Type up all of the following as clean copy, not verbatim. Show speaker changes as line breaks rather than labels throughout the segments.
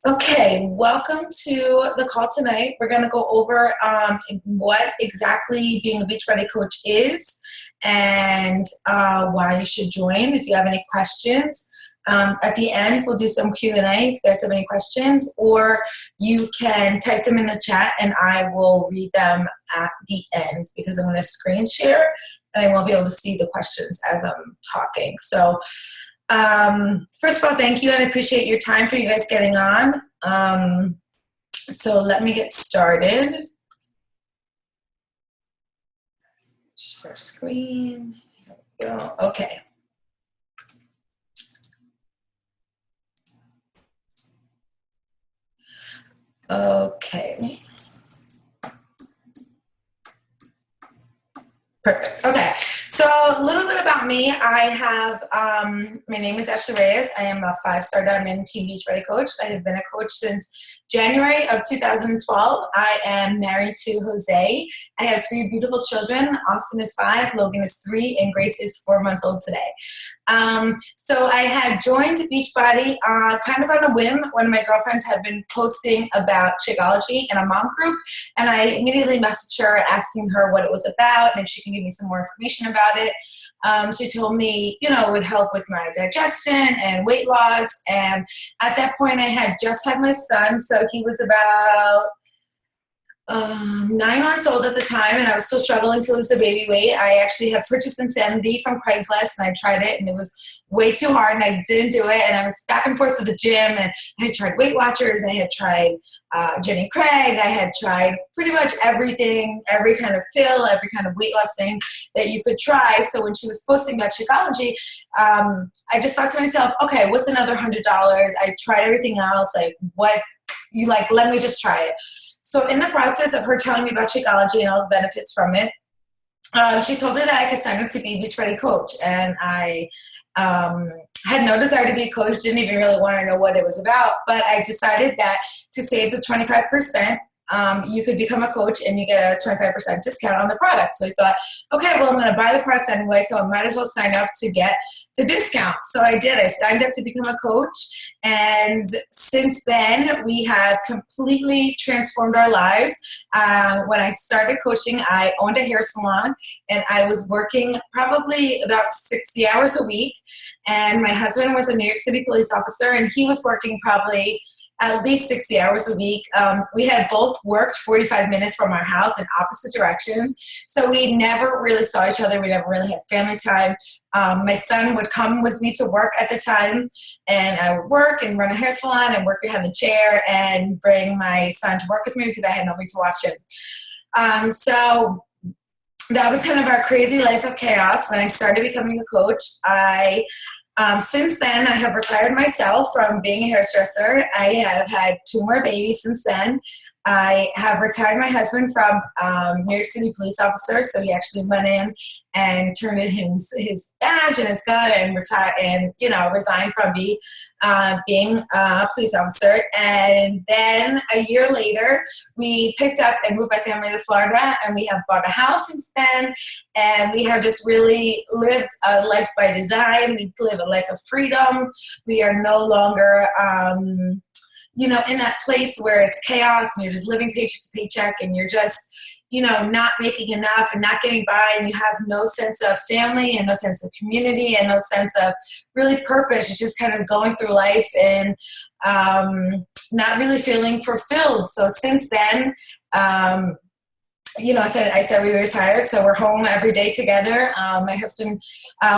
Okay, welcome to the call tonight. We're going to go over what exactly being a Beachbody coach is and why you should join. If you have any questions, at the end we'll do some Q&A if you guys have any questions, or you can type them in the chat and I will read them at the end because I'm going to screen share and I won't be able to see the questions as I'm talking. So first of all, thank you and I appreciate your time for you guys getting on. So let me get started. Share screen. Here we go. Okay. Okay. Perfect. Okay. So a little bit about me. I have, my name is Coachashreyes. I am a 5-star Diamond Team Beachbody coach. I have been a coach since January of 2012. I am married to Jose. I have 3 beautiful children. Austin is 5, Logan is 3, and Grace is 4 months old today. So I had joined Beachbody kind of on a whim. One of my girlfriends had been posting about Shakeology in a mom group, and I immediately messaged her asking her what it was about and if she can give me some more information about it. She told me, you know, it would help with my digestion and weight loss, and at that point I had just had my son, so he was about 9 months old at the time, and I was still struggling to lose the baby weight. I actually had purchased Insanity from Craigslist, and I tried it, and it was way too hard, and I didn't do it, and I was back and forth to the gym, and I had tried Weight Watchers, I had tried Jenny Craig, I had tried pretty much everything, every kind of pill, every kind of weight loss thing that you could try. So when she was posting about Shakeology, I just thought to myself, okay, what's another $100? I tried everything else, like, what, you like, let me just try it. So in the process of her telling me about Shakeology and all the benefits from it, she told me that I could sign up to be a Beachbody coach. And I had no desire to be a coach, didn't even really want to know what it was about. But I decided that to save the 25%, you could become a coach and you get a 25% discount on the product. So I thought, okay, well, I'm going to buy the products anyway, so I might as well sign up to get the discount. So I did. I signed up to become a coach. And since then, we have completely transformed our lives. When I started coaching, I owned a hair salon, and I was working probably about 60 hours a week. And my husband was a New York City police officer, and he was working probably at least 60 hours a week. We had both worked 45 minutes from our house in opposite directions. So we never really saw each other. We never really had family time. My son would come with me to work at the time, and I would work and run a hair salon and work behind the chair and bring my son to work with me because I had nobody to watch him. So that was kind of our crazy life of chaos. When I started becoming a coach, since then, I have retired myself from being a hairdresser. I have had 2 more babies since then. I have retired my husband from New York City police officer, so he actually went in and turned in his badge and his gun and retired and resigned from being a police officer. And then a year later, we picked up and moved my family to Florida, and we have bought a house since then. And we have just really lived a life by design. We live a life of freedom. We are no longer in that place where it's chaos and you're just living paycheck to paycheck and you're just, not making enough and not getting by, and you have no sense of family and no sense of community and no sense of really purpose. You're just kind of going through life and not really feeling fulfilled. So since then, I said we were retired, so we're home every day together. My husband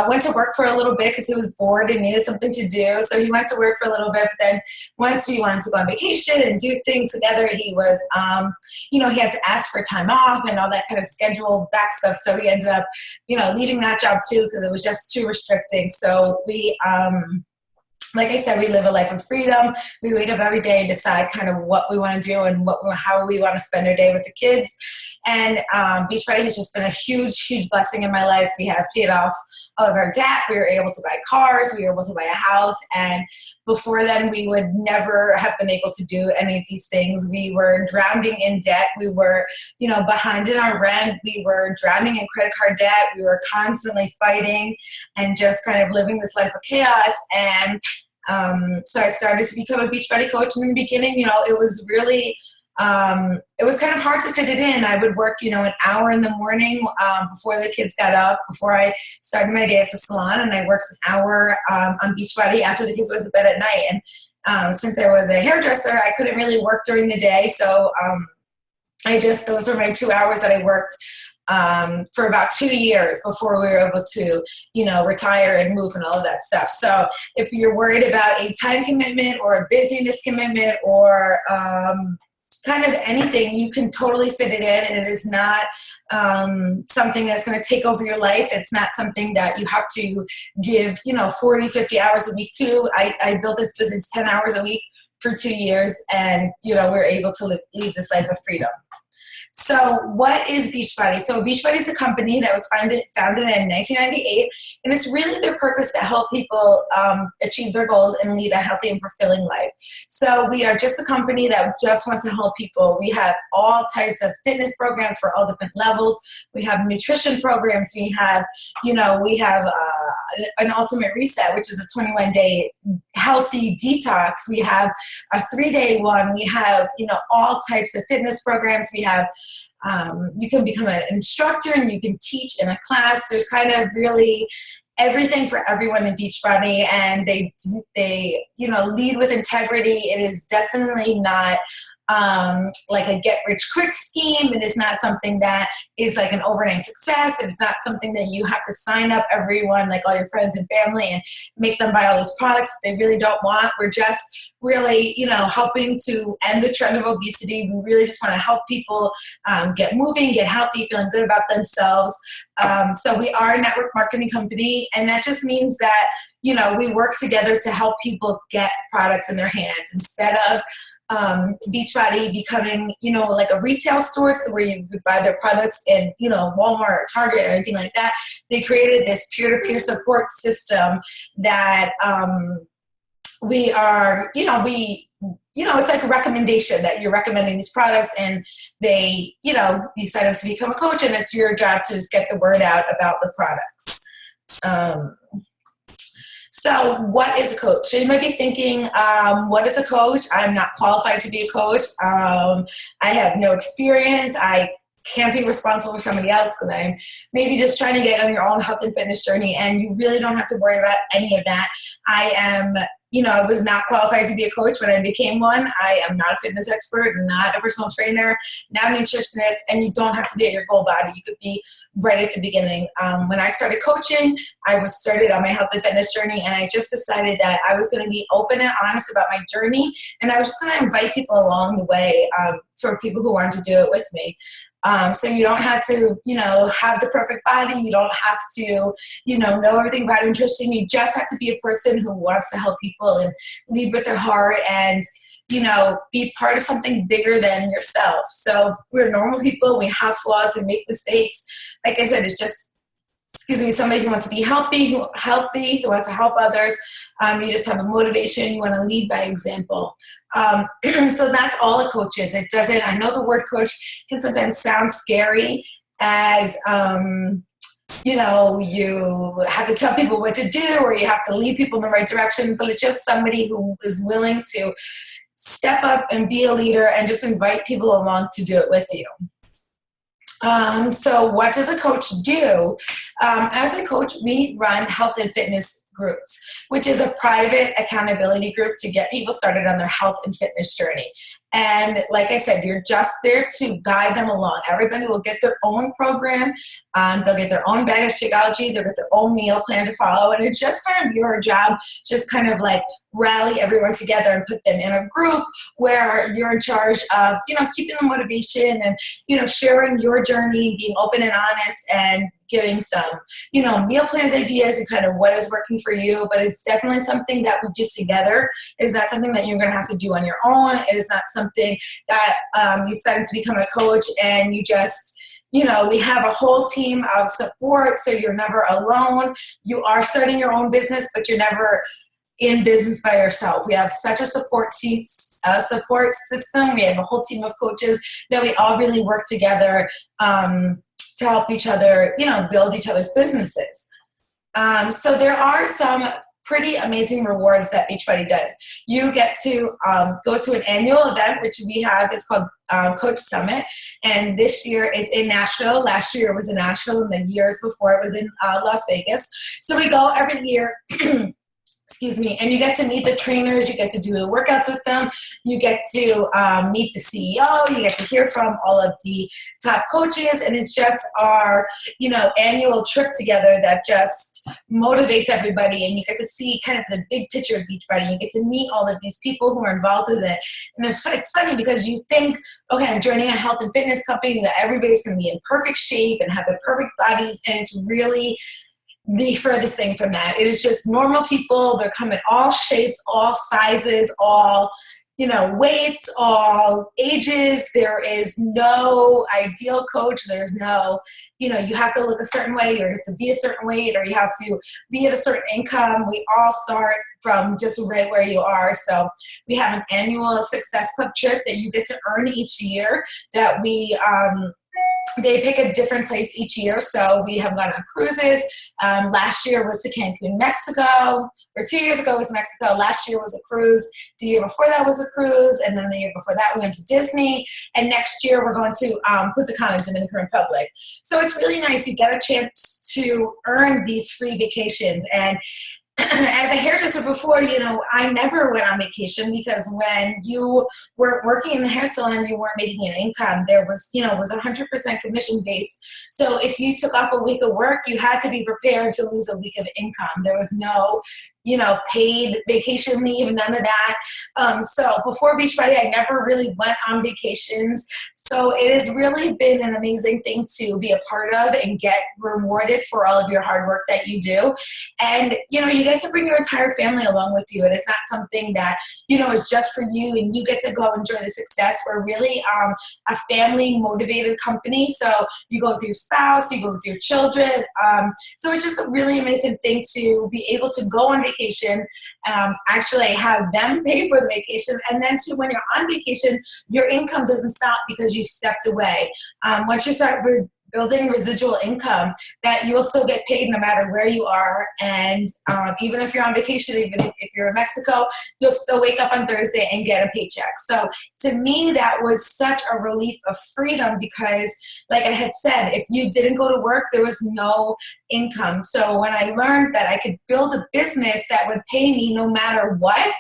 went to work for a little bit because he was bored and needed something to do. So he went to work for a little bit, but then once we wanted to go on vacation and do things together, he was, he had to ask for time off and all that kind of scheduled back stuff. So he ended up, leaving that job too because it was just too restricting. So we, like I said, we live a life of freedom. We wake up every day and decide kind of what we want to do and how we want to spend our day with the kids. And Beachbody has just been a huge, huge blessing in my life. We have paid off all of our debt. We were able to buy cars. We were able to buy a house. And before then, we would never have been able to do any of these things. We were drowning in debt. We were, behind in our rent. We were drowning in credit card debt. We were constantly fighting and just kind of living this life of chaos. And So I started to become a Beachbody coach. And in the beginning, it was really, it was kind of hard to fit it in. I would work, an hour in the morning before the kids got up, before I started my day at the salon, and I worked an hour on Beachbody after the kids went to bed at night. And since I was a hairdresser, I couldn't really work during the day. So those were my 2 hours that I worked for about 2 years before we were able to, retire and move and all of that stuff. So if you're worried about a time commitment or a busyness commitment or kind of anything, you can totally fit it in, and it is not something that's going to take over your life. It's not something that you have to give, 40, 50 hours a week to. I built this business 10 hours a week for 2 years, and, we're able to lead this life of freedom. So what is Beachbody? So Beachbody is a company that was founded in 1998, and it's really their purpose to help people achieve their goals and lead a healthy and fulfilling life. So we are just a company that just wants to help people. We have all types of fitness programs for all different levels. We have nutrition programs. We have, an ultimate reset, which is a 21-day healthy detox. We have a 3-day one. We have, all types of fitness programs. We have you can become an instructor and you can teach in a class. There's kind of really everything for everyone in Beachbody, and they lead with integrity. It is definitely not like a get-rich-quick scheme. It is not something that is like an overnight success. It is not something that you have to sign up everyone, like all your friends and family, and make them buy all these products that they really don't want. We're just really, helping to end the trend of obesity. We really just want to help people get moving, get healthy, feeling good about themselves. So we are a network marketing company, and that just means that, we work together to help people get products in their hands instead of Beachbody becoming, like a retail store, so where you could buy their products in, Walmart or Target or anything like that. They created this peer-to-peer support system that we are, it's like a recommendation that you're recommending these products, and they, you sign up to become a coach, and it's your job to just get the word out about the products. So what is a coach? So you might be thinking, what is a coach? I'm not qualified to be a coach. I have no experience. I can't be responsible for somebody else, because I'm maybe just trying to get on your own health and fitness journey, and you really don't have to worry about any of that. I am, I was not qualified to be a coach when I became one. I am not a fitness expert, not a personal trainer, not a nutritionist, and you don't have to be at your goal body. You could be right at the beginning. When I started coaching, I was started on my health and fitness journey, and I just decided that I was going to be open and honest about my journey, and I was just going to invite people along the way for people who wanted to do it with me. So you don't have to, have the perfect body. You don't have to, know everything about nutrition. You just have to be a person who wants to help people and lead with their heart and, be part of something bigger than yourself. So we're normal people. We have flaws and make mistakes. Like I said, it's just, somebody who wants to be healthy, who wants to help others. You just have a motivation. You want to lead by example. So that's all a coach is. It doesn't, I know the word coach can sometimes sound scary as, you have to tell people what to do, or you have to lead people in the right direction, but it's just somebody who is willing to step up and be a leader and just invite people along to do it with you. So what does a coach do? As a coach, we run health and fitness groups, which is a private accountability group to get people started on their health and fitness journey. And like I said, you're just there to guide them along. Everybody will get their own program. They'll get their own bag of Shakeology. They'll get their own meal plan to follow. And it's just kind of your job, just kind of like rally everyone together and put them in a group where you're in charge of, keeping the motivation and, sharing your journey, being open and honest, and giving some, meal plans ideas and kind of what is working for you. But it's definitely something that we do together. It is not something that you're going to have to do on your own. It is not something that you decided to become a coach and you just, we have a whole team of support, so you're never alone. You are starting your own business, but you're never in business by yourself. We have such a support system. We have a whole team of coaches that we all really work together to help each other, build each other's businesses. So there are some pretty amazing rewards that Beachbody does. You get to go to an annual event, which we have. It's called Coach Summit, and this year it's in Nashville. Last year it was in Nashville, and the years before it was in Las Vegas. So we go every year. Excuse me, and you get to meet the trainers, you get to do the workouts with them, you get to meet the CEO, you get to hear from all of the top coaches, and it's just our, annual trip together that just motivates everybody, and you get to see kind of the big picture of Beachbody. You get to meet all of these people who are involved with it, and it's funny because you think, okay, I'm joining a health and fitness company that everybody's going to be in perfect shape and have the perfect bodies, and it's really the furthest thing from that. It is just normal people. They're coming all shapes, all sizes, all, weights, all ages. There is no ideal coach. There's no, you have to look a certain way, or you have to be a certain weight, or you have to be at a certain income. We all start from just right where you are. So we have an annual Success Club trip that you get to earn each year that they pick a different place each year. So we have gone on cruises. Last year was to Cancun, Mexico, or 2 years ago was Mexico. Last year was a cruise. The year before that was a cruise. And then the year before that we went to Disney. And next year we're going to Punta Cana, Dominican Republic. So it's really nice. You get a chance to earn these free vacations. And as a hairdresser before, I never went on vacation because when you were working in the hair salon, you weren't making an income. There was, it was 100% commission based. So if you took off a week of work, you had to be prepared to lose a week of income. There was no, paid vacation leave, none of that. So before Beachbody, I never really went on vacations. So it has really been an amazing thing to be a part of and get rewarded for all of your hard work that you do. And, you get to bring your entire family along with you. And it's not something that, is just for you and you get to go enjoy the success. We're really a family motivated company. So you go with your spouse, you go with your children. So it's just a really amazing thing to be able to go on vacation, actually have them pay for the vacation. And then too, when you're on vacation, your income doesn't stop because you stepped away. Once you start building residual income, that you'll still get paid no matter where you are. And even if you're on vacation, even if you're in Mexico, you'll still wake up on Thursday and get a paycheck. So to me, that was such a relief of freedom because, like I had said, if you didn't go to work, there was no income. So when I learned that I could build a business that would pay me no matter what,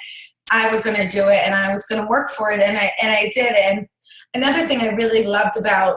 I was going to do it and I was going to work for it. And I did. And another thing I really loved about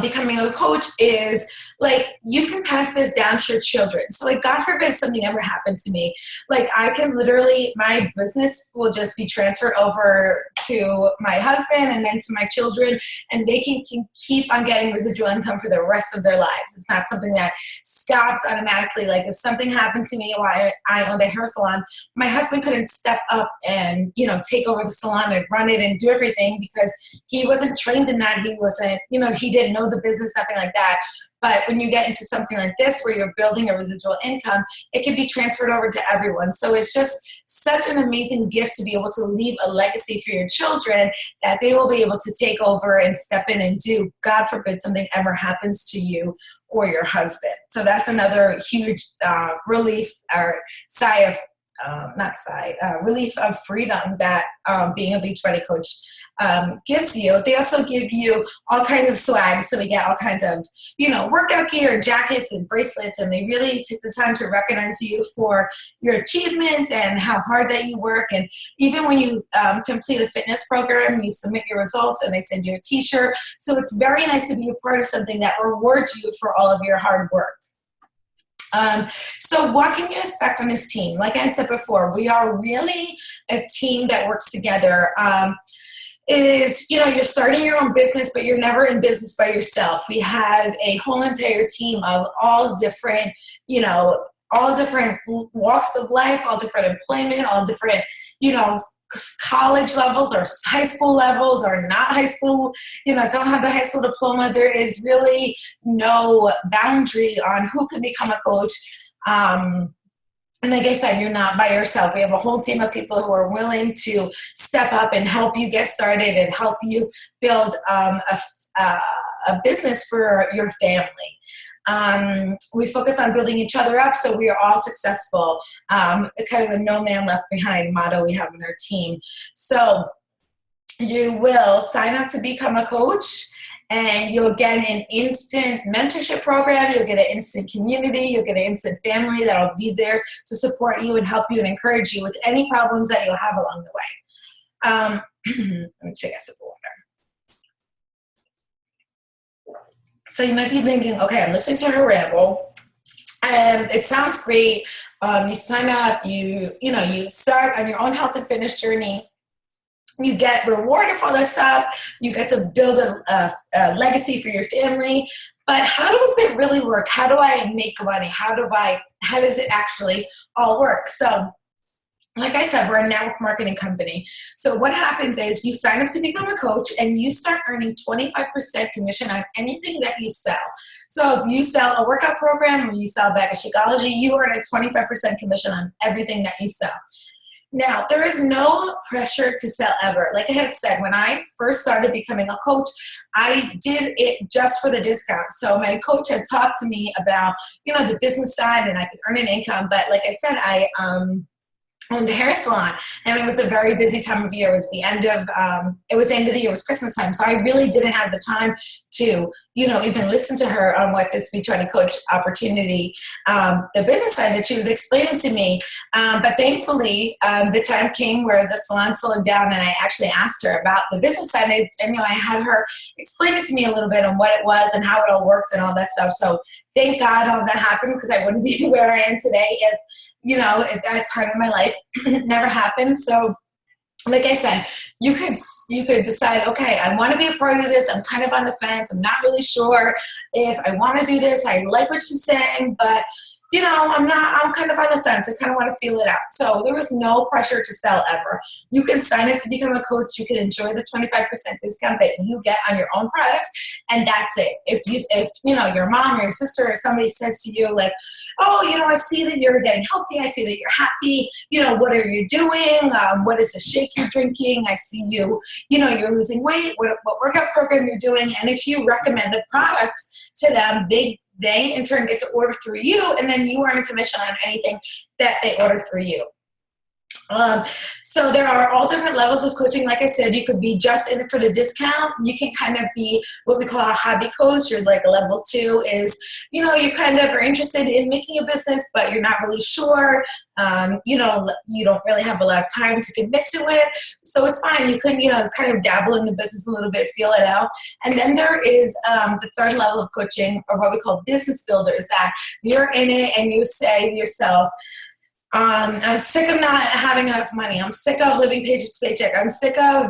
becoming a coach is like you can pass this down to your children. So like God forbid something ever happened to me, like I can literally, my business will just be transferred over to my husband and then to my children, and they can keep on getting residual income for the rest of their lives. It's not something that stops automatically. Like if something happened to me while I owned a hair salon, my husband couldn't step up and take over the salon and run it and do everything because he wasn't trained in that. He wasn't, he didn't know the business, nothing like that. But when you get into something like this where you're building a residual income, it can be transferred over to everyone. So it's just such an amazing gift to be able to leave a legacy for your children that they will be able to take over and step in and do, God forbid something ever happens to you or your husband. So that's another huge relief or relief of freedom that being a Beachbody coach gives you. They also give you all kinds of swag. So we get all kinds of, workout gear, jackets and bracelets, and they really take the time to recognize you for your achievements and how hard that you work. And even when you complete a fitness program, you submit your results and they send you a t-shirt. So it's very nice to be a part of something that rewards you for all of your hard work. So what can you expect from this team? Like I said before, we are really a team that works together. It is, you're starting your own business, but you're never in business by yourself. We have a whole entire team of all different walks of life, all different employment, all different, college levels or high school levels or not high school, don't have the high school diploma. There is really no boundary on who can become a coach. And like I said, you're not by yourself. We have a whole team of people who are willing to step up and help you get started and help you build a business for your family. We focus on building each other up so we are all successful. Kind of a no man left behind motto we have in our team. So you will sign up to become a coach, and you'll get an instant mentorship program. You'll get an instant community. You'll get an instant family that'll be there to support you and help you and encourage you with any problems that you'll have along the way. Let me take a sip of water. So you might be thinking, okay, I'm listening to her ramble, and it sounds great. You sign up, you start on your own health and fitness journey. You get rewarded for all this stuff. You get to build a legacy for your family. But how does it really work? How do I make money? How does it actually all work? So, like I said, we're a network marketing company. So what happens is you sign up to become a coach and you start earning 25% commission on anything that you sell. So if you sell a workout program or you sell a bag of Shakeology, you earn a 25% commission on everything that you sell. Now, there is no pressure to sell ever. Like I had said, when I first started becoming a coach, I did it just for the discount. So my coach had talked to me about, the business side, and I could earn an income. But like I said, I owned a hair salon, and it was a very busy time of year. It was the end of the year. It was Christmas time. So I really didn't have the time to, even listen to her on what this beachbody coach opportunity, the business side that she was explaining to me. But thankfully, the time came where the salon slowed down, and I actually asked her about the business side. And I had her explain it to me a little bit on what it was and how it all worked and all that stuff. So thank God all that happened, because I wouldn't be where I am today if that time in my life never happened. So like I said, you could decide, okay, I want to be a part of this. I'm kind of on the fence. I'm not really sure if I want to do this. I like what she's saying, but I'm kind of on the fence. I kind of want to feel it out. So there was no pressure to sell ever. You can sign up to become a coach. You can enjoy the 25% discount that you get on your own products, and that's it. If your mom or your sister or somebody says to you, like, oh, I see that you're getting healthy. I see that you're happy. What are you doing? What is the shake you're drinking? I see you're losing weight. What workout program you're doing? And if you recommend the products to them, they in turn get to order through you, and then you earn a commission on anything that they order through you. So there are all different levels of coaching. Like I said, you could be just in it for the discount. You can kind of be what we call a hobby coach. There's like a level 2 is, you kind of are interested in making a business, but you're not really sure. You don't really have a lot of time to commit to it. So it's fine. You can, kind of dabble in the business a little bit, feel it out. And then there is the third level of coaching, or what we call business builders, that you're in it and you say to yourself, I'm sick of not having enough money. I'm sick of living paycheck to paycheck. I'm sick of,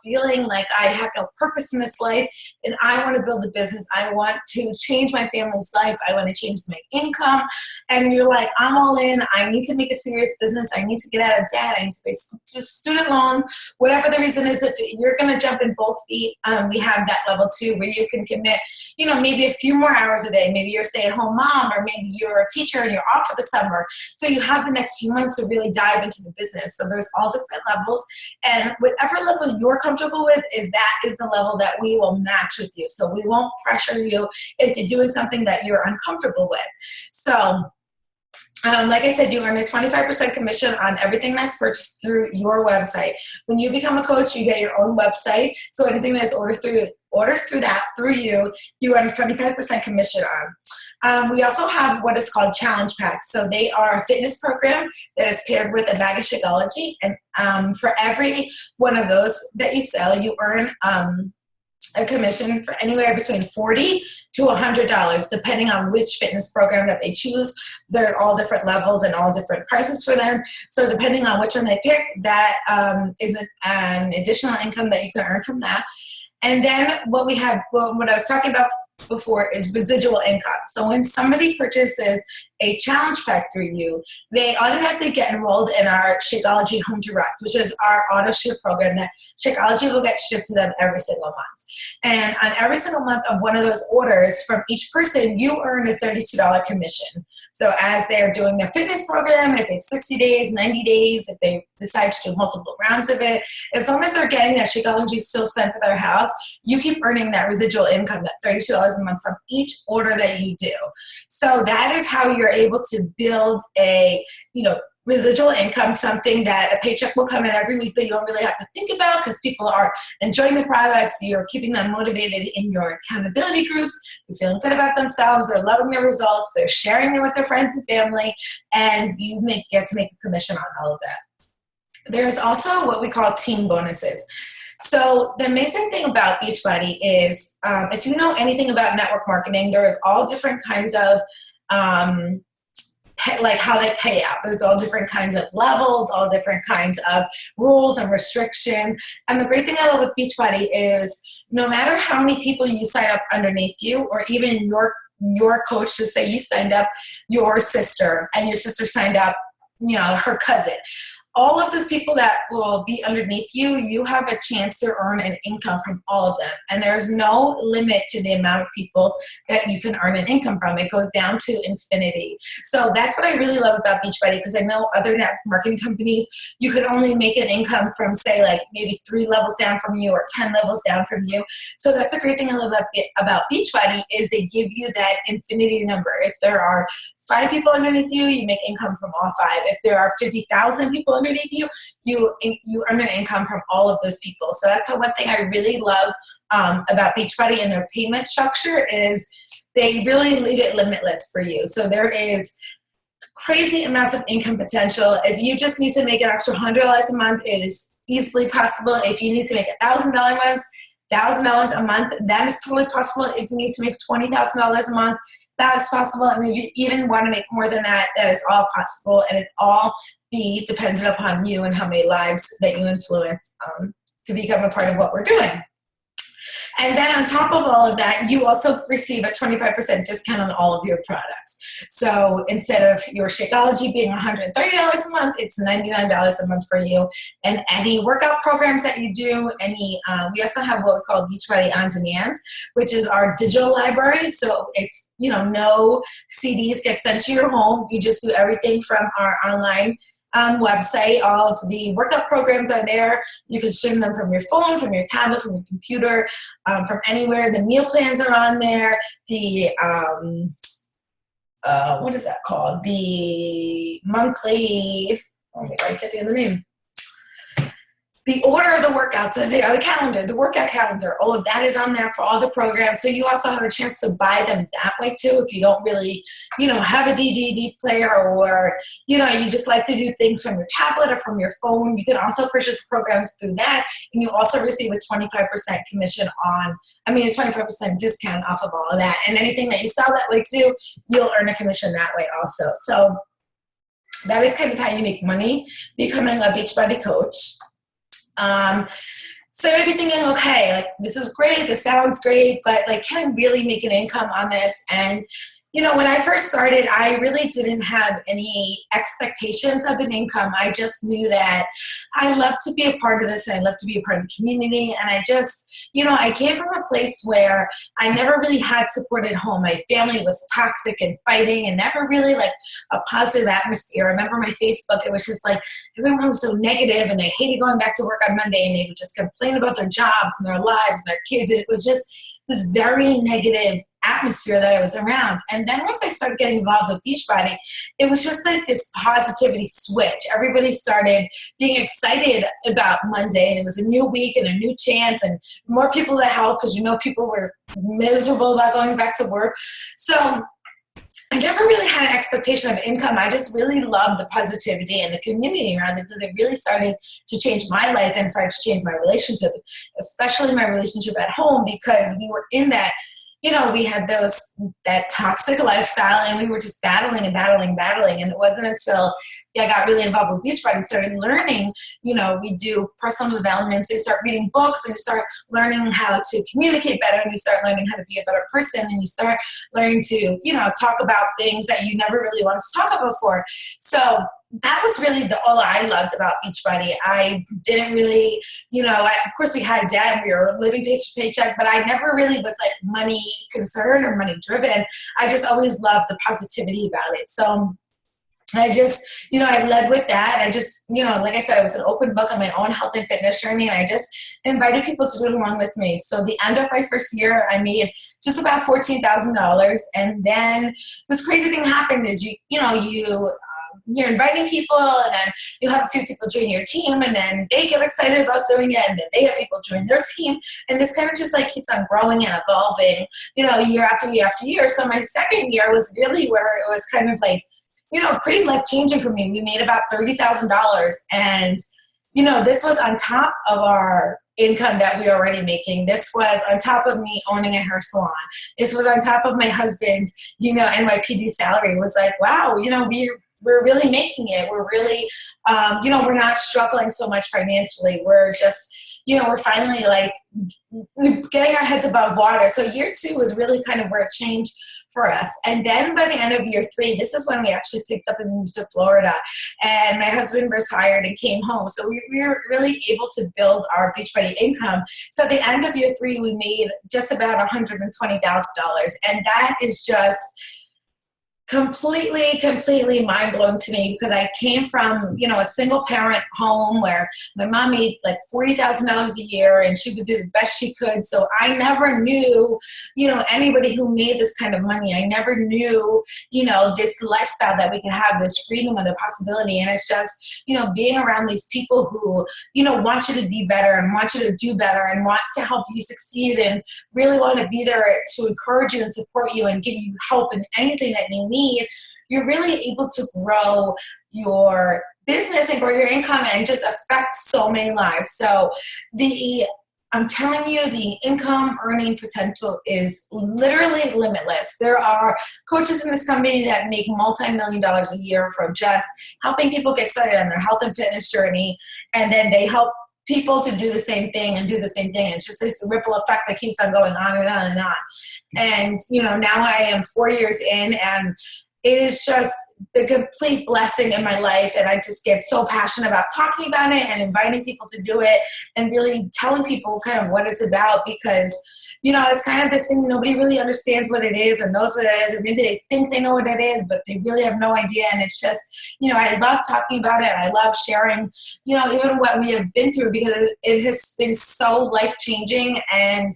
feeling like I have no purpose in this life, and I want to build a business. I want to change my family's life. I want to change my income. And you're like, I'm all in. I need to make a serious business. I need to get out of debt. I need to pay student loan. Whatever the reason is, if you're going to jump in both feet, we have that level 2 where you can commit, maybe a few more hours a day. Maybe you're a stay-at-home mom, or maybe you're a teacher and you're off for the summer. So you have the next few months to really dive into the business. So there's all different levels, and whatever level you're comfortable with is the level that we will match with you. So we won't pressure you into doing something that you're uncomfortable with. So like I said, you earn a 25% commission on everything that's purchased through your website. When you become a coach, you get your own website. So anything that's ordered through you, you earn a 25% commission on. We also have what is called challenge packs. So they are a fitness program that is paired with a bag of Shakeology. And for every one of those that you sell, you earn a commission for anywhere between $40 to $100, depending on which fitness program that they choose. They're all different levels and all different prices for them. So depending on which one they pick, that is an additional income that you can earn from that. And then what I was talking about before is residual income. So when somebody purchases a challenge pack through you, they automatically get enrolled in our Shakeology Home Direct, which is our auto ship program that Shakeology will get shipped to them every single month. And on every single month of one of those orders from each person, you earn a $32 commission. So as they're doing their fitness program, if it's 60 days, 90 days, if they decide to do multiple rounds of it, as long as they're getting that Shakeology still sent to their house, you keep earning that residual income, that $32 a month from each order that you do. So that is how you're able to build a, residual income, something that a paycheck will come in every week that you don't really have to think about because people are enjoying the products, you're keeping them motivated in your accountability groups, you're feeling good about themselves, they're loving their results, they're sharing it with their friends and family, and you get to make a commission on all of that. There's also what we call team bonuses. So the amazing thing about Beachbody is if you know anything about network marketing, there's all different kinds of like how they pay out. There's all different kinds of levels, all different kinds of rules and restrictions. And the great thing I love with Beachbody is no matter how many people you sign up underneath you, or even your coach, to say you signed up your sister and your sister signed up, her cousin. All of those people that will be underneath you, you have a chance to earn an income from all of them. And there's no limit to the amount of people that you can earn an income from. It goes down to infinity. So that's what I really love about Beachbody, because I know other network marketing companies, you could only make an income from, say, like maybe 3 levels down from you or 10 levels down from you. So that's the great thing I love about Beachbody is they give you that infinity number. If there are 5 people underneath you, you make income from all 5. If there are 50,000 people underneath you, you earn an income from all of those people. So that's one thing I really love about Beachbody and their payment structure is they really leave it limitless for you. So there is crazy amounts of income potential. If you just need to make an extra $100 a month, it is easily possible. If you need to make $1,000 a month, that is totally possible. If you need to make $20,000 a month, that is possible. And if you even want to make more than that, that is all possible. And it all be dependent upon you and how many lives that you influence to become a part of what we're doing. And then on top of all of that, you also receive a 25% discount on all of your products. So instead of your Shakeology being $130 a month, it's $99 a month for you. And any workout programs that you do, we also have what we call Beachbody On Demand, which is our digital library. So it's, no CDs get sent to your home. You just do everything from our online website. All of the workout programs are there. You can stream them from your phone, from your tablet, from your computer, from anywhere. The meal plans are on there. The what is that called? The monthly, oh my God, I can't think of the name. The order of the workouts, the calendar, the workout calendar, all of that is on there for all the programs. So you also have a chance to buy them that way too if you don't really, have a DVD player or, you just like to do things from your tablet or from your phone. You can also purchase programs through that. And you also receive a 25% commission a 25% discount off of all of that. And anything that you sell that way too, you'll earn a commission that way also. So that is kind of how you make money becoming a Beachbody coach. So you'd be thinking, okay, like this is great, this sounds great, but like, can I really make an income on this? And when I first started, I really didn't have any expectations of an income. I just knew that I love to be a part of this and I love to be a part of the community. And I just, I came from a place where I never really had support at home. My family was toxic and fighting and never really like a positive atmosphere. I remember my Facebook, it was just like everyone was so negative and they hated going back to work on Monday and they would just complain about their jobs and their lives and their kids. And it was just this very negative atmosphere that I was around. And then once I started getting involved with Beachbody, it was just like this positivity switch. Everybody started being excited about Monday, and it was a new week and a new chance and more people to help because people were miserable about going back to work. So I never really had an expectation of income. I just really loved the positivity and the community around it because it really started to change my life and started to change my relationship, especially my relationship at home, because we were in that, we had that toxic lifestyle and we were just battling. And it wasn't until I got really involved with Beachbody and started learning, we do personal development. So you start reading books and you start learning how to communicate better, and you start learning how to be a better person, and you start learning to, talk about things that you never really wanted to talk about before. So that was really all I loved about Beachbody. I didn't really, of course we had debt, we were living paycheck to paycheck, but I never really was like money concerned or money driven. I just always loved the positivity about it. So I just, I led with that. I just, like I said, it was an open book on my own health and fitness journey, and I just invited people to do it along with me. So the end of my first year, I made just about $14,000. And then this crazy thing happened is you're inviting people, and then you have a few people join your team, and then they get excited about doing it, and then they have people join their team, and this kind of just like keeps on growing and evolving, year after year after year. So my second year was really where it was kind of like, pretty life-changing for me. We made about $30,000, and, this was on top of our income that we were already making. This was on top of me owning a hair salon. This was on top of my husband, NYPD salary. It was like, wow, we're really making it. We're really, we're not struggling so much financially. We're just, we're finally like getting our heads above water. So year 2 was really kind of where it changed for us. And then by the end of year 3, this is when we actually picked up and moved to Florida, and my husband retired and came home. So we were really able to build our Beachbody income. So at the end of year 3, we made just about $120,000. And that is just completely mind-blowing to me, because I came from, a single parent home where my mom made like $40,000 a year, and she would do the best she could. So I never knew, anybody who made this kind of money. I never knew, this lifestyle that we can have, this freedom and the possibility. And it's just, being around these people who, want you to be better and want you to do better and want to help you succeed and really want to be there to encourage you and support you and give you help in anything that you need. You're really able to grow your business and grow your income and just affect so many lives. So I'm telling you, the income earning potential is literally limitless. There are coaches in this company that make multi-million dollars a year from just helping people get started on their health and fitness journey, and then they help people to do the same thing and do the same thing. It's just this ripple effect that keeps on going on and on and on. And, now I am 4 years in, and it is just the complete blessing in my life. And I just get so passionate about talking about it and inviting people to do it and really telling people kind of what it's about, because it's kind of this thing, nobody really understands what it is or knows what it is, or maybe they think they know what it is, but they really have no idea. And it's just, I love talking about it. I love sharing, even what we have been through, because it has been so life-changing. And,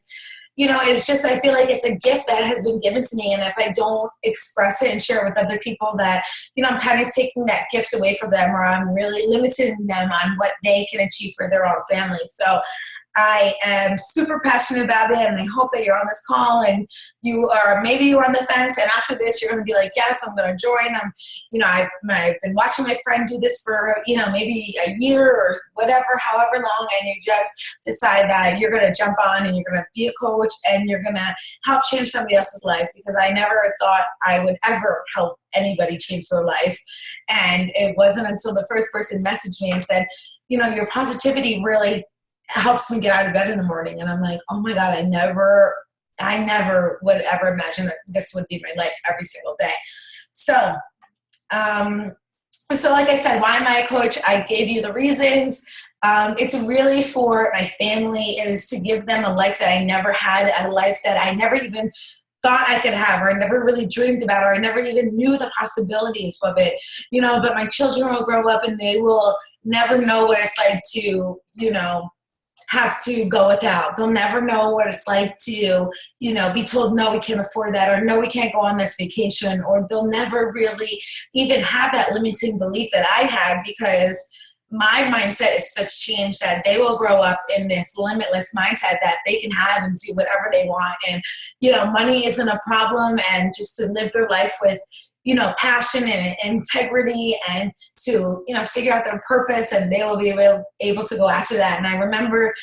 it's just, I feel like it's a gift that has been given to me. And if I don't express it and share it with other people, that, I'm kind of taking that gift away from them, or I'm really limiting them on what they can achieve for their own family. So I am super passionate about it, and I hope that you're on this call and maybe you're on the fence, and after this you're going to be like, yes, I'm going to join. I've been watching my friend do this for, maybe a year or whatever, however long, and you just decide that you're going to jump on and you're going to be a coach and you're going to help change somebody else's life, because I never thought I would ever help anybody change their life. And it wasn't until the first person messaged me and said, your positivity really helps me get out of bed in the morning. And I'm like, oh my God, I never would ever imagine that this would be my life every single day. So, like I said, why am I a coach? I gave you the reasons. It's really for my family. It is to give them a life that I never had, a life that I never even thought I could have, or I never really dreamed about, or I never even knew the possibilities of it, but my children will grow up and they will never know what it's like to, have to go without. They'll never know what it's like to, be told, no, we can't afford that, or no, we can't go on this vacation, or they'll never really even have that limiting belief that I had, because my mindset is such change that they will grow up in this limitless mindset that they can have and do whatever they want. And, money isn't a problem, and just to live their life with, passion and integrity, and to, figure out their purpose, and they will be able to go after that. And I remember,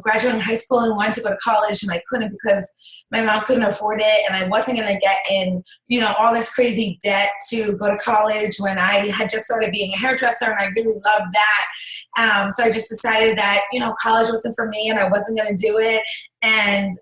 graduating high school and wanting to go to college, and I couldn't because my mom couldn't afford it, and I wasn't going to get in, all this crazy debt to go to college when I had just started being a hairdresser, and I really loved that. So I just decided that, college wasn't for me and I wasn't going to do it. And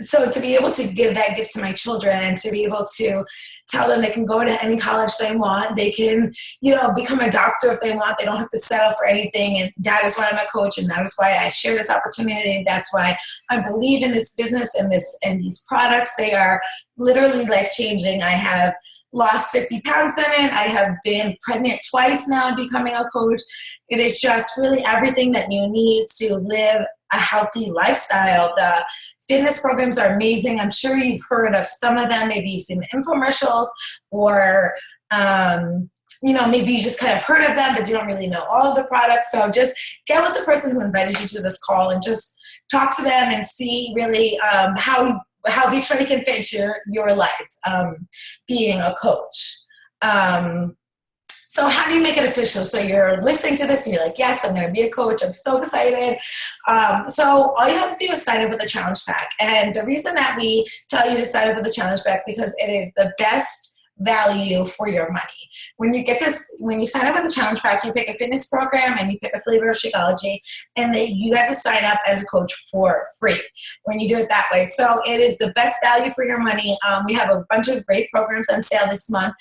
so to be able to give that gift to my children, and to be able to tell them they can go to any college they want, they can, become a doctor if they want, they don't have to settle for anything. And that is why I'm a coach, and that is why I share this opportunity. That's why I believe in this business and these products. They are literally life-changing. I have lost 50 pounds in it. I have been pregnant twice now becoming a coach. It is just really everything that you need to live a healthy lifestyle. The fitness programs are amazing. I'm sure you've heard of some of them. Maybe you've seen infomercials, or maybe you just kind of heard of them, but you don't really know all of the products. So just get with the person who invited you to this call and just talk to them and see really how Beachbody can fit your life, being a coach. So how do you make it official? So you're listening to this and you're like, yes, I'm going to be a coach. I'm so excited. So all you have to do is sign up with the challenge pack. And the reason that we tell you to sign up with the challenge pack, because it is the best value for your money. When you sign up with the challenge pack, you pick a fitness program and you pick a flavor of Shakeology, and you get to sign up as a coach for free when you do it that way. So it is the best value for your money. We have a bunch of great programs on sale this month.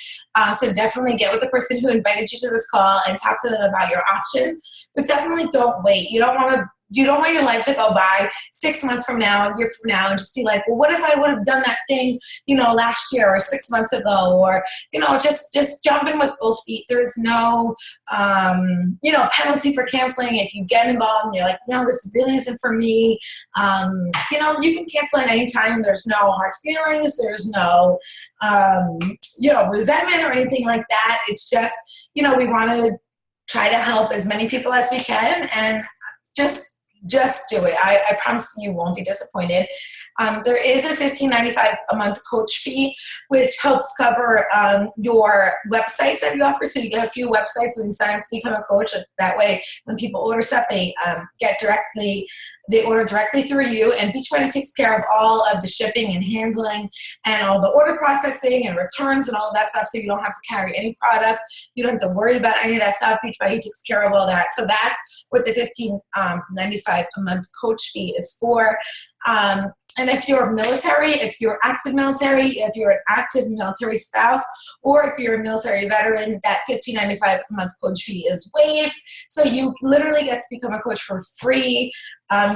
So definitely get with the person who invited you to this call and talk to them about your options. But definitely don't wait. You don't want your life to go by 6 months from now, a year from now, and just be like, well, what if I would have done that thing, last year or 6 months ago, or, just jump in with both feet. There's no, penalty for canceling. If you get involved and you're like, no, this really isn't for me, you can cancel at any time. There's no hard feelings. There's no, resentment or anything like that. It's just, we want to try to help as many people as we can, and just do it. I promise you won't be disappointed. There is a $15.95 a month coach fee, which helps cover your websites that you offer. So you get a few websites when you sign up to become a coach. That way, when people order stuff, they order directly through you, and Beachbody takes care of all of the shipping and handling and all the order processing and returns and all of that stuff, so you don't have to carry any products. You don't have to worry about any of that stuff. Beachbody takes care of all that. So that's what the $15.95 a month coach fee is for. And if you're military, if you're active military, if you're an active military spouse, or if you're a military veteran, that $15.95 a month coach fee is waived. So you literally get to become a coach for free.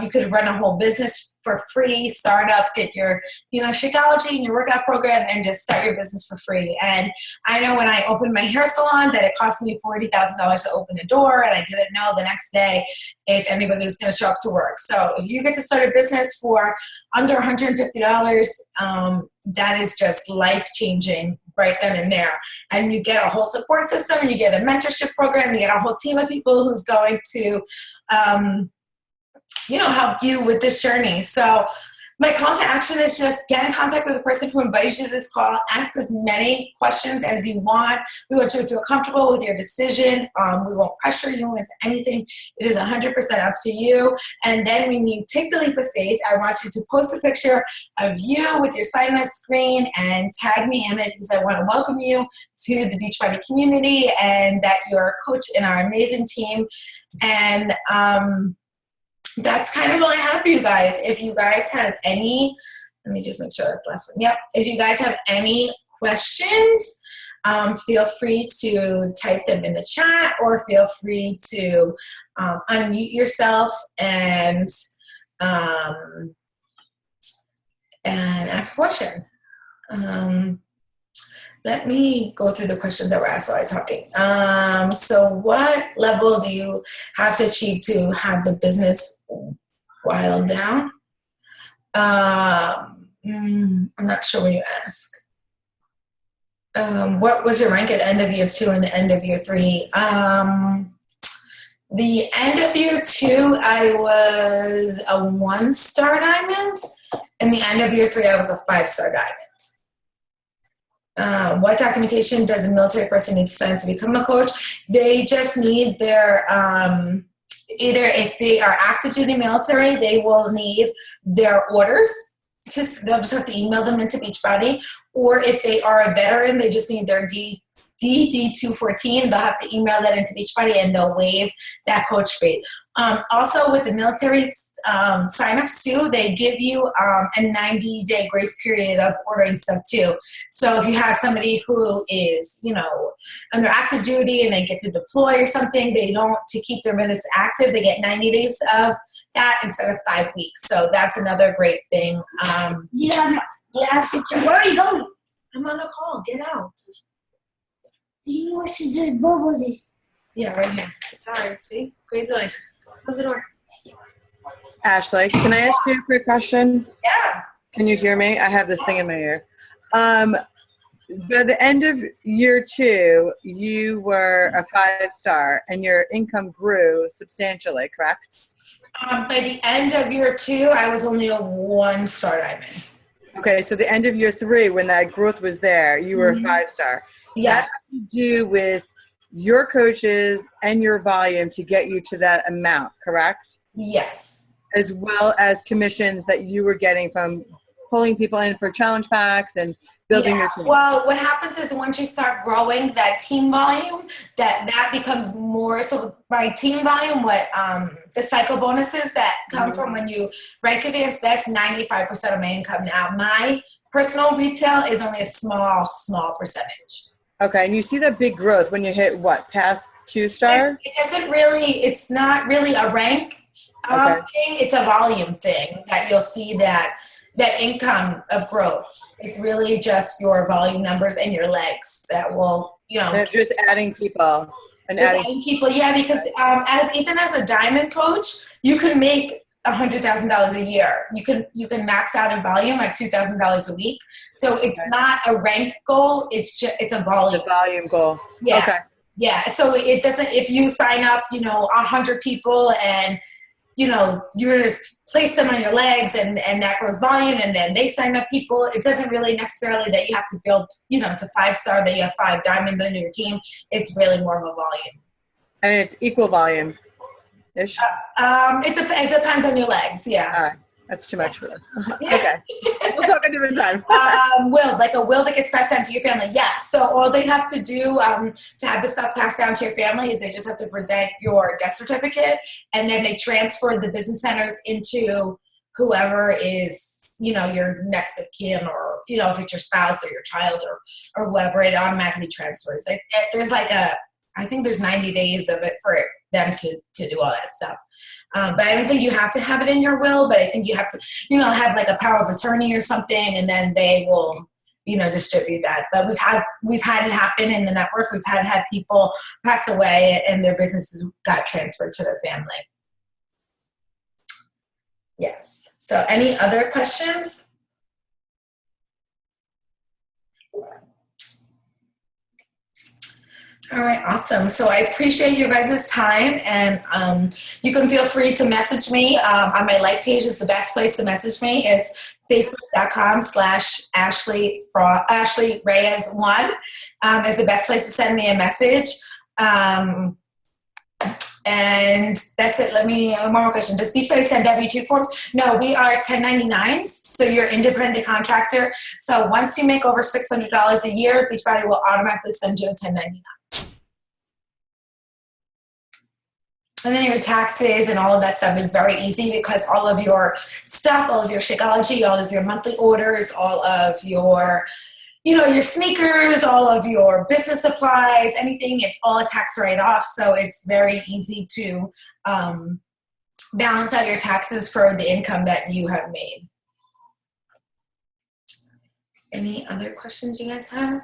You could run a whole business for free, start up, get your, Shakeology and your workout program, and just start your business for free. And I know when I opened my hair salon that it cost me $40,000 to open the door, and I didn't know the next day if anybody was going to show up to work. So if you get to start a business for under $150, that is just life-changing right then and there. And you get a whole support system, you get a mentorship program, you get a whole team of people who's going to help you with this journey. So my call to action is just get in contact with the person who invites you to this call. Ask as many questions as you want. We want you to feel comfortable with your decision. We won't pressure you into anything. It is 100% up to you. And then when you take the leap of faith, I want you to post a picture of you with your sign-up screen and tag me in it, because I want to welcome you to the Beachbody community, and that you're a coach in our amazing team. And that's kind of all I have for you guys. If you guys have any, let me just make sure that's the last one. Yep. If you guys have any questions, feel free to type them in the chat, or feel free to unmute yourself and ask a question. Let me go through the questions that were asked while I was talking. So what level do you have to achieve to have the business while down? I'm not sure what you ask. What was your rank at the end of year 2 and the end of year 3? The end of year 2, I was a 1-star diamond. And the end of year 3, I was a 5-star diamond. What documentation does a military person need to sign to become a coach? They just need their, either if they are active duty military, they will need their orders. They'll just have to email them into Beachbody. Or if they are a veteran, they just need their DD-214. They'll have to email that into Beachbody and they'll waive that coach fee. Also with the military signups too, they give you a 90-day grace period of ordering stuff too. So if you have somebody who is, under active duty and they get to deploy or something, they don't, to keep their minutes active, they get 90 days of that instead of 5 weeks. So that's another great thing.
Yeah, where are you going?
I'm on a call. Get out.
You know to do bubbles is.
Yeah, right here. Sorry. See? Crazy life. Close the door.
Ashley, can I ask you a quick question?
Yeah.
Can you hear me? I have this thing in my ear. By the end of year 2, you were a 5-star and your income grew substantially, correct?
By the end of year 2, I was only a 1-star diamond.
Okay, so the end of year 3, when that growth was there, you were a 5-star.
Yeah.
That has to do with your coaches and your volume to get you to that amount, correct?
Yes.
As well as commissions that you were getting from pulling people in for challenge packs and building your team.
Well, what happens is once you start growing that team volume, that becomes more. So by team volume, what the cycle bonuses that come from when you rank advance, that's 95% of my income now. My personal retail is only a small percentage.
Okay, and you see that big growth when you hit what, past 2-star?
It's not really a rank thing. It's a volume thing that you'll see that income of growth. It's really just your volume numbers and your legs that will,
They're just adding people. And
adding people, yeah, because even as a diamond coach, you can make $100,000 a year. You can max out in volume at $2,000 a week. So it's not a rank goal. It's a volume.
The volume goal.
Yeah.
Okay.
Yeah. So it doesn't. If you sign up, 100 people, and you just place them on your legs, and that grows volume, and then they sign up people. It doesn't really necessarily that you have to build, to 5-star that you have 5 diamonds under your team. It's really more of a volume. And
it's equal volume. Ish?
It depends on your legs, yeah.
All right. That's too much for us. Okay. We'll talk a different time.
Will that gets passed down to your family? Yes. So all they have to do to have the stuff passed down to your family is they just have to present your death certificate, and then they transfer the business centers into whoever is, your next of kin, or, if it's your spouse or your child or whoever, it automatically transfers. There's I think there's 90 days of it for them to do all that stuff. But I don't think you have to have it in your will, but I think you have to, have like a power of attorney or something, and then they will, distribute that. But we've had it happen in the network. We've had people pass away and their businesses got transferred to their family. Yes. So any other questions? All right, awesome. So I appreciate you guys' time, and you can feel free to message me. On my like page is the best place to message me. It's facebook.com/AshleyReyes1 is the best place to send me a message. And that's it. One more question. Does Beachbody send W-2 forms? No, we are 1099s. So you're an independent contractor. So once you make over $600 a year, Beachbody will automatically send you a 1099. And then your taxes and all of that stuff is very easy, because all of your stuff, all of your Shakeology, all of your monthly orders, all of your, your sneakers, all of your business supplies, anything, it's all a tax write-off. So it's very easy to balance out your taxes for the income that you have made. Any other questions you guys have?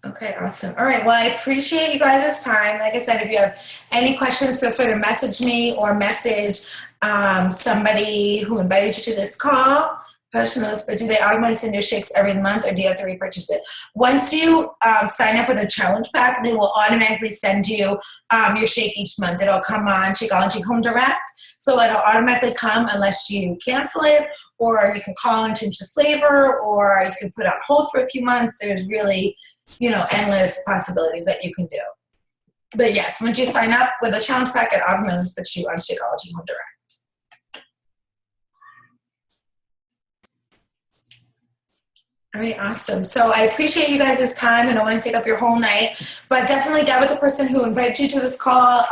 Okay, awesome. All right, well, I appreciate you guys' time. Like I said, if you have any questions, feel free to message me or message somebody who invited you to this call. Question those, but do they automatically send you shakes every month, or do you have to repurchase it? Once you sign up with a challenge pack, they will automatically send you your shake each month. It'll come on Shakeology Home Direct. So it'll automatically come unless you cancel it, or you can call and change the flavor, or you can put it on hold for a few months. There's really, endless possibilities that you can do. But yes, once you sign up with a challenge pack, it automatically puts you on Shakeology Home Direct. All right, awesome. So I appreciate you guys' time. I don't want to take up your whole night, but definitely get with the person who invited you to this call.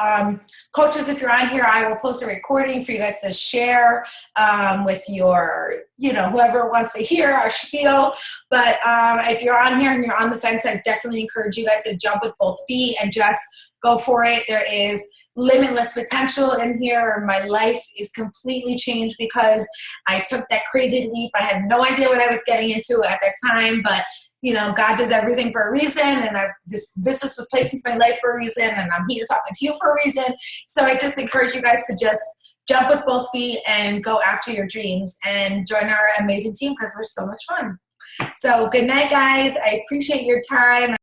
Coaches, if you're on here, I will post a recording for you guys to share with your, whoever wants to hear our spiel. But if you're on here and you're on the fence, I definitely encourage you guys to jump with both feet and just go for it. There is limitless potential in here. My life is completely changed because I took that crazy leap. I had no idea what I was getting into at that time, but God does everything for a reason, and this business was placed into my life for a reason, and I'm here talking to you for a reason. So I just encourage you guys to just jump with both feet and go after your dreams and join our amazing team because we're so much fun. So good night, guys. I appreciate your time.